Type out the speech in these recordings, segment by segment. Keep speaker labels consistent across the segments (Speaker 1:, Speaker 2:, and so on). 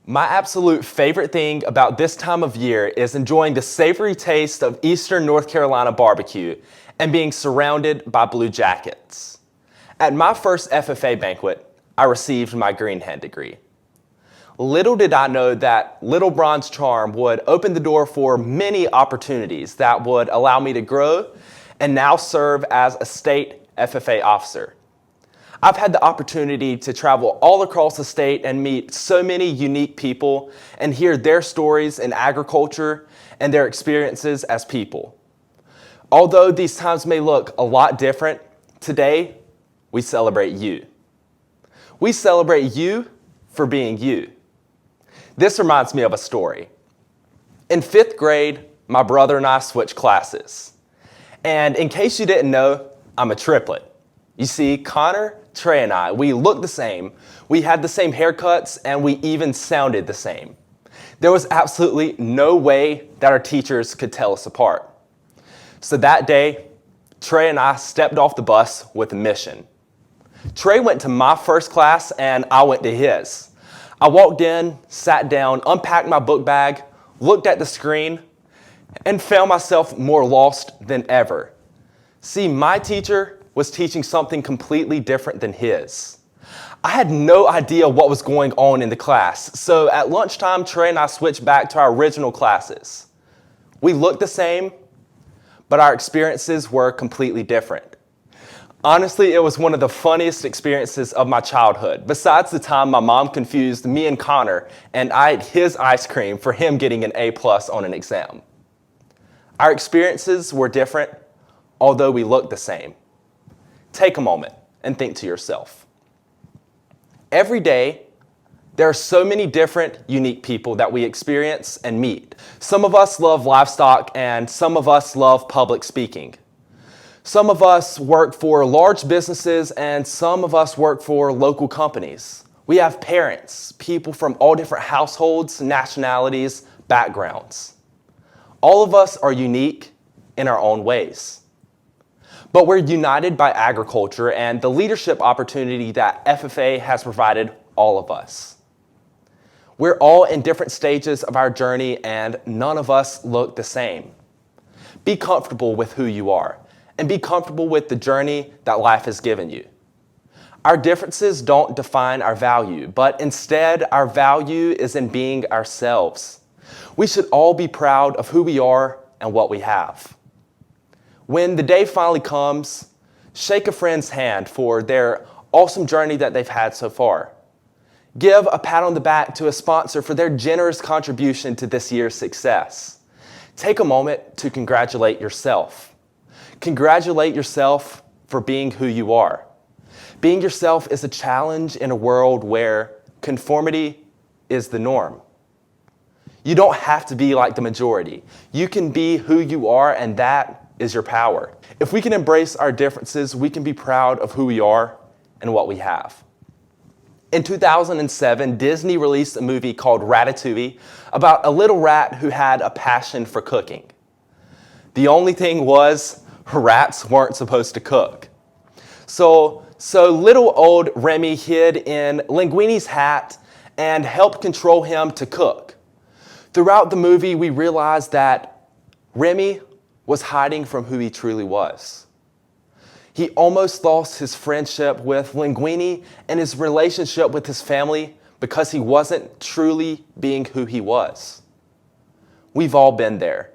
Speaker 1: My absolute favorite thing about this time of year is enjoying the savory taste of Eastern North Carolina barbecue and being surrounded by Blue Jackets. At my first FFA banquet, I received my greenhead degree. Little did I know that Little Bronze Charm would open the door for many opportunities that would allow me to grow and now serve as a state FFA officer. I've had the opportunity to travel all across the state and meet so many unique people and hear their stories in agriculture and their experiences as people. Although these times may look a lot different, today we celebrate you. We celebrate you for being you. This reminds me of a story. In 5th grade, my brother and I switched classes. And in case you didn't know, I'm a triplet. You see, Connor, Trey, and I, we looked the same, we had the same haircuts, and we even sounded the same. There was absolutely no way that our teachers could tell us apart. So that day, Trey and I stepped off the bus with a mission. Trey went to my first class, and I went to his. I walked in, sat down, unpacked my book bag, looked at the screen, and found myself more lost than ever. See, my teacher was teaching something completely different than his. I had no idea what was going on in the class, so at lunchtime, Trey and I switched back to our original classes. We looked the same, but our experiences were completely different. Honestly, it was one of the funniest experiences of my childhood, besides the time my mom confused me and Connor, and I ate his ice cream for him getting an A+ on an exam. Our experiences were different, although we looked the same. Take a moment and think to yourself. Every day, there are so many different, unique people that we experience and meet. Some of us love livestock and some of us love public speaking. Some of us work for large businesses and some of us work for local companies. We have parents, people from all different households, nationalities, backgrounds. All of us are unique in our own ways. But we're united by agriculture and the leadership opportunity that FFA has provided all of us. We're all in different stages of our journey and none of us look the same. Be comfortable with who you are and be comfortable with the journey that life has given you. Our differences don't define our value, but instead our value is in being ourselves. We should all be proud of who we are and what we have. When the day finally comes, shake a friend's hand for their awesome journey that they've had so far. Give a pat on the back to a sponsor for their generous contribution to this year's success. Take a moment to congratulate yourself. Congratulate yourself for being who you are. Being yourself is a challenge in a world where conformity is the norm. You don't have to be like the majority. You can be who you are, and that is your power. If we can embrace our differences, we can be proud of who we are and what we have. In 2007, Disney released a movie called Ratatouille about a little rat who had a passion for cooking. The only thing was, rats weren't supposed to cook. So little old Remy hid in Linguini's hat and helped control him to cook. Throughout the movie, we realized that Remy was hiding from who he truly was. He almost lost his friendship with Linguini and his relationship with his family because he wasn't truly being who he was. We've all been there.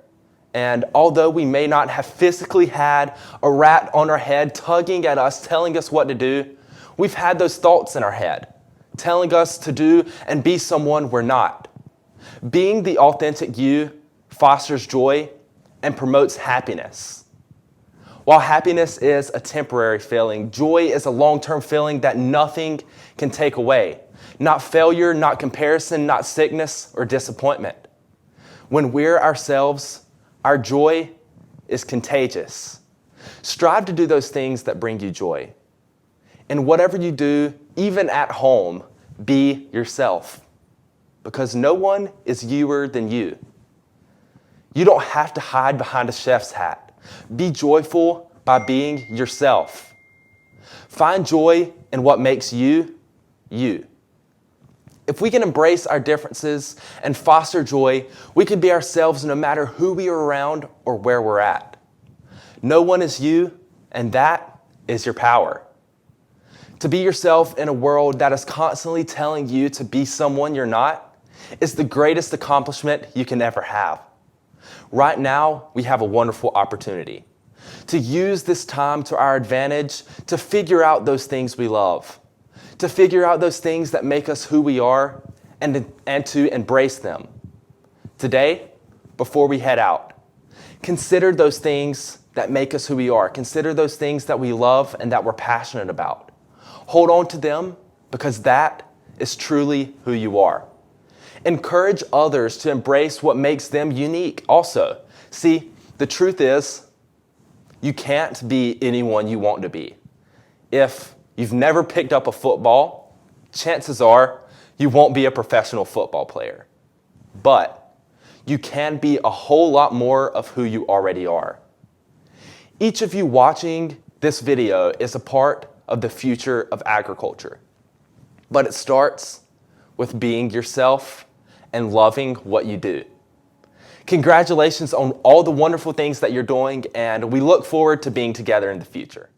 Speaker 1: And although we may not have physically had a rat on our head tugging at us, telling us what to do, we've had those thoughts in our head, telling us to do and be someone we're not. Being the authentic you fosters joy and promotes happiness. While happiness is a temporary feeling, joy is a long-term feeling that nothing can take away. Not failure, not comparison, not sickness or disappointment. When we're ourselves, our joy is contagious. Strive to do those things that bring you joy. And whatever you do, even at home, be yourself. Because no one is youer than you. You don't have to hide behind a chef's hat. Be joyful by being yourself. Find joy in what makes you, you. If we can embrace our differences and foster joy, we can be ourselves no matter who we are around or where we're at. No one is you, and that is your power. To be yourself in a world that is constantly telling you to be someone you're not is the greatest accomplishment you can ever have. Right now, we have a wonderful opportunity to use this time to our advantage to figure out those things we love, to figure out those things that make us who we are, and to embrace them. Today, before we head out, consider those things that make us who we are. Consider those things that we love and that we're passionate about. Hold on to them because that is truly who you are. Encourage others to embrace what makes them unique also. See, the truth is, you can't be anyone you want to be. If you've never picked up a football, chances are you won't be a professional football player. But you can be a whole lot more of who you already are. Each of you watching this video is a part of the future of agriculture. But it starts with being yourself and loving what you do. Congratulations on all the wonderful things that you're doing, and we look forward to being together in the future.